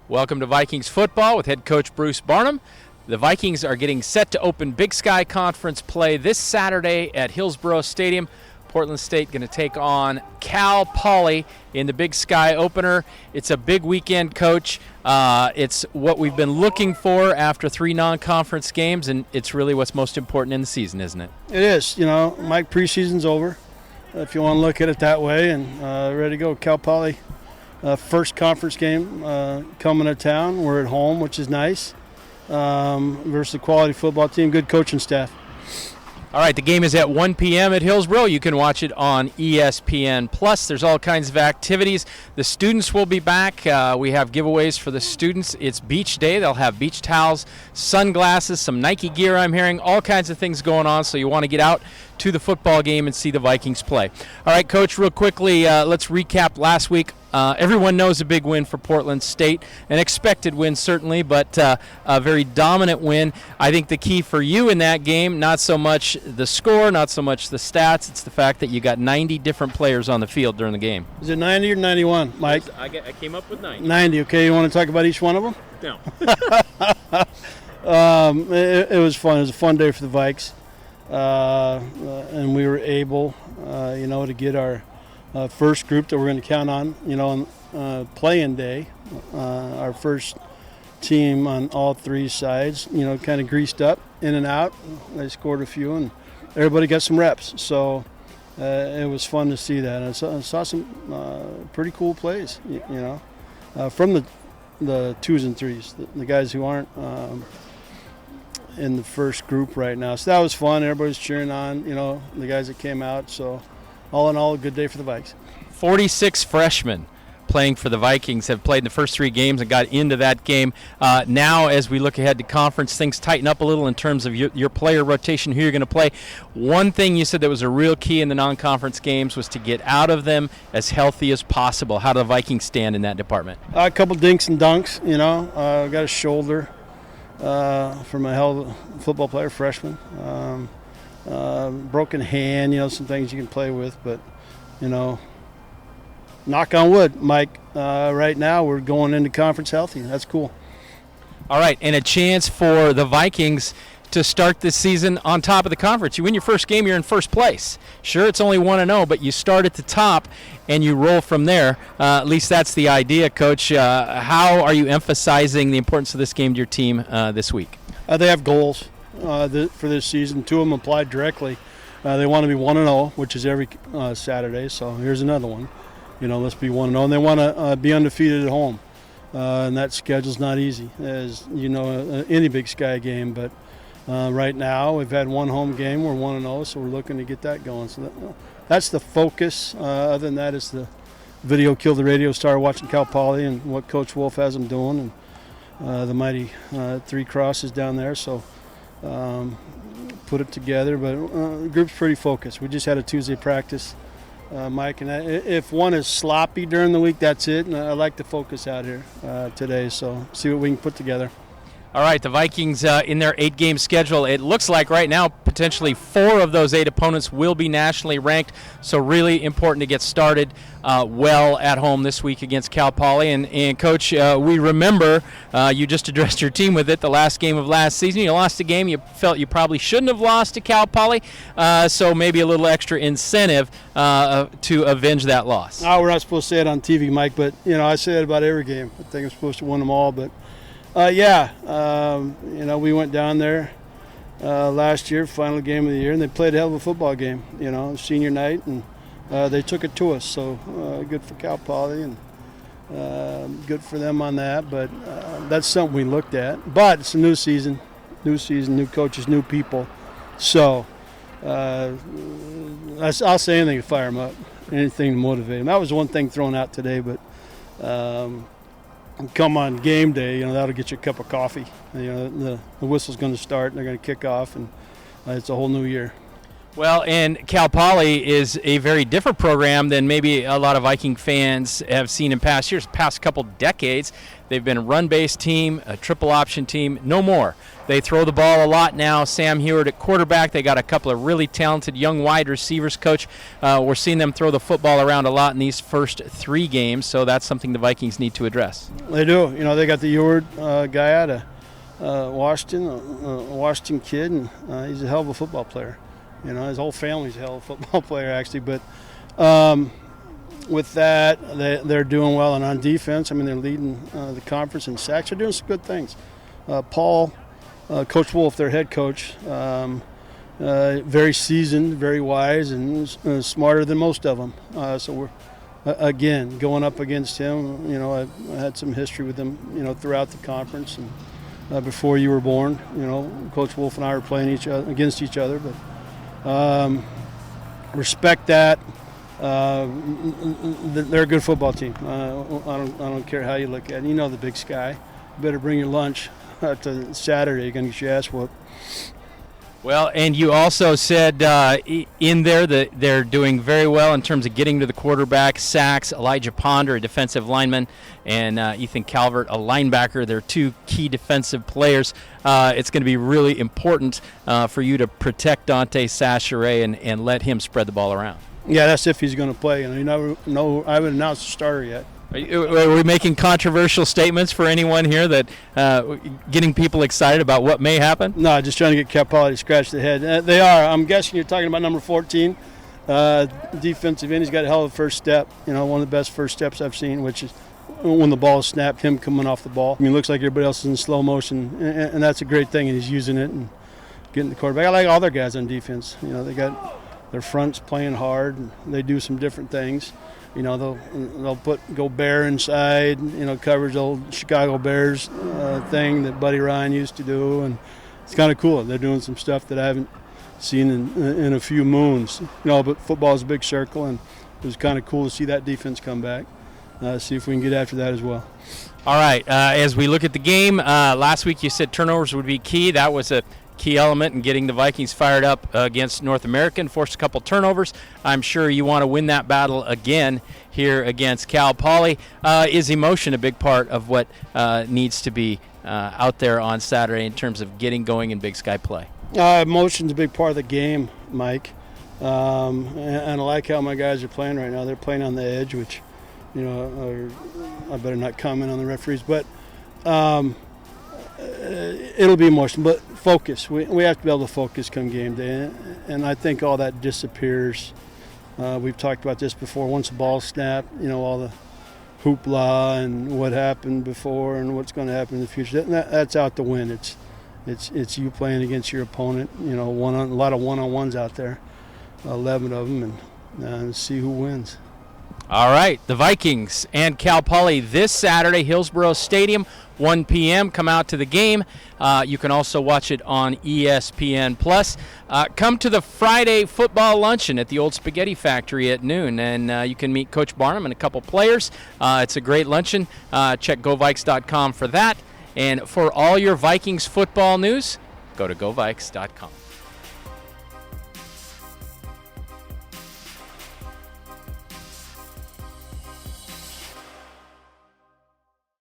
Welcome to Vikings football with head coach Bruce Barnum. The Vikings are getting set to open Big Sky Conference play this Saturday at Hillsboro Stadium. Portland State going to take on Cal Poly in the Big Sky opener. It's a big weekend, Coach. It's what we've been looking for after 3 non-conference games, and it's really what's most important in the season, isn't it? It is. Mike, preseason's over, if you want to look at it that way, and ready to go. Cal Poly, first conference game coming to town. We're at home, which is nice, versus a quality football team, good coaching staff. All right, the game is at 1 p.m. at Hillsboro. You can watch it on ESPN+. There's all kinds of activities. The students will be back. We have giveaways for the students. It's beach day. They'll have beach towels, sunglasses, some Nike gear I'm hearing, all kinds of things going on, so you want to get out to the football game and see the Vikings play. All right, Coach, real quickly, let's recap last week. Everyone knows a big win for Portland State, an expected win certainly, but a very dominant win. I think the key for you in that game, not so much the score, not so much the stats, it's the fact that you got 90 different players on the field during the game. Is it 90 or 91, Mike? I came up with 90. 90, okay. You want to talk about each one of them? No. It was fun. It was a fun day for the Vikes, and we were able, to get our first group that we're going to count on, on playing day. Our first team on all 3 sides, kind of greased up, in and out. They scored a few, and everybody got some reps. So it was fun to see that. I saw some pretty cool plays, from the 2s and 3s, the guys who aren't in the first group right now. So that was fun. Everybody's cheering on, the guys that came out. So all in all, a good day for the Vikes. 46 freshmen playing for the Vikings have played in the first 3 games and got into that game. Now, as we look ahead to conference, things tighten up a little in terms of your player rotation, who you're going to play. One thing you said that was a real key in the non-conference games was to get out of them as healthy as possible. How do the Vikings stand in that department? A couple dinks and dunks, got a shoulder from a hell of a football player, freshman. Broken hand, some things you can play with, but, knock on wood, Mike, right now we're going into conference healthy. That's cool. All right, and a chance for the Vikings to start this season on top of the conference. You win your first game, you're in first place. Sure, it's only 1-0, but you start at the top and you roll from there. At least that's the idea, Coach. How are you emphasizing the importance of this game to your team this week? They have goals for this season. 2 of them applied directly. They want to be 1-0, which is every Saturday, so here's another one. Let's be 1-0, and they want to be undefeated at home. And that schedule's not easy, as any Big Sky game. But right now, we've had 1 home game. We're 1-0, so we're looking to get that going. So that's the focus. Other than that, it's the video kill the radio star watching Cal Poly and what Coach Wolf has them doing, and the mighty 3 crosses down there. So put it together. But the group's pretty focused. We just had a Tuesday practice. Mike, and if one is sloppy during the week, that's it. And I like to focus out here today, so see what we can put together. All right, the Vikings in their 8-game schedule, it looks like right now potentially 4 of those 8 opponents will be nationally ranked, so really important to get started well at home this week against Cal Poly. And Coach, we remember you just addressed your team with it the last game of last season. You lost a game you felt you probably shouldn't have lost to Cal Poly, so maybe a little extra incentive to avenge that loss. We're not supposed to say it on TV, Mike, but I say it about every game. I think I'm supposed to win them all, but we went down there last year, final game of the year, and they played a hell of a football game, senior night, and they took it to us. So good for Cal Poly, and good for them on that. But that's something we looked at. But it's a new season, new coaches, new people. So I'll say anything to fire them up, anything to motivate them. That was one thing thrown out today, but come on game day, that'll get you a cup of coffee. The whistle's going to start, and they're going to kick off, and it's a whole new year. Well, and Cal Poly is a very different program than maybe a lot of Viking fans have seen in past years, past couple decades. They've been a run-based team, a triple option team, no more. They throw the ball a lot now. Sam Heward at quarterback. They got a couple of really talented young wide receivers, Coach. We're seeing them throw the football around a lot in these first 3 games, so that's something the Vikings need to address. They do. You know, they got the Heward guy out of Washington kid, and he's a hell of a football player. You know, his whole family's a hell of a football player, actually. But with that, they're doing well. And on defense, I mean, they're leading the conference in sacks. They're doing some good things. Paul, Coach Wolf, their head coach, very seasoned, very wise, and smarter than most of them. So we're, again, going up against him. You know, I had some history with him, you know, throughout the conference. And before you were born, you know, Coach Wolf and I were playing against each other. But respect that. They're a good football team. I don't care how you look at it. You know the Big Sky. You better bring your lunch to Saturday. You're going to get your ass whooped. Well, and you also said in there that they're doing very well in terms of getting to the quarterback. Sacks, Elijah Ponder, a defensive lineman, and Ethan Calvert, a linebacker. They're 2 key defensive players. It's going to be really important for you to protect Dante Sacheret and let him spread the ball around. Yeah, that's if he's going to play. And you never know. I haven't announced the starter yet. Are we making controversial statements for anyone here that getting people excited about what may happen? No, just trying to get Cal Poly to scratch the head. They are. I'm guessing you're talking about number 14, defensive end. He's got a hell of a first step. You know, one of the best first steps I've seen, which is when the ball is snapped, him coming off the ball. I mean, it looks like everybody else is in slow motion, and that's a great thing, and he's using it and getting the quarterback. I like all their guys on defense. You know, they got their fronts playing hard, and they do some different things. You know, they'll put Gobert inside, you know, coverage, old Chicago Bears thing that Buddy Ryan used to do, and it's kind of cool. They're doing some stuff that I haven't seen in a few moons. You know, but football is a big circle, and it was kind of cool to see that defense come back. See if we can get after that as well. All right, as we look at the game, last week you said turnovers would be key. That was a key element in getting the Vikings fired up against North American, forced a couple turnovers. I'm sure you want to win that battle again here against Cal Poly. Is emotion a big part of what needs to be out there on Saturday in terms of getting going in Big Sky play? Emotion's a big part of the game, Mike. And I like how my guys are playing right now. They're playing on the edge, which, you know, I better not comment on the referees, but it'll be emotional, but focus. We have to be able to focus come game day, and I think all that disappears. We've talked about this before. Once the ball snapped, you know, all the hoopla and what happened before and what's going to happen in the future, that's out the wind. It's you playing against your opponent. You know, a lot of one-on-ones out there, 11 of them, and see who wins. All right, the Vikings and Cal Poly this Saturday, Hillsboro Stadium, 1 p.m. Come out to the game. You can also watch it on ESPN+. Come to the Friday football luncheon at the Old Spaghetti Factory at noon, and you can meet Coach Barnum and a couple players. It's a great luncheon. Check GoVikes.com for that. And for all your Vikings football news, go to GoVikes.com.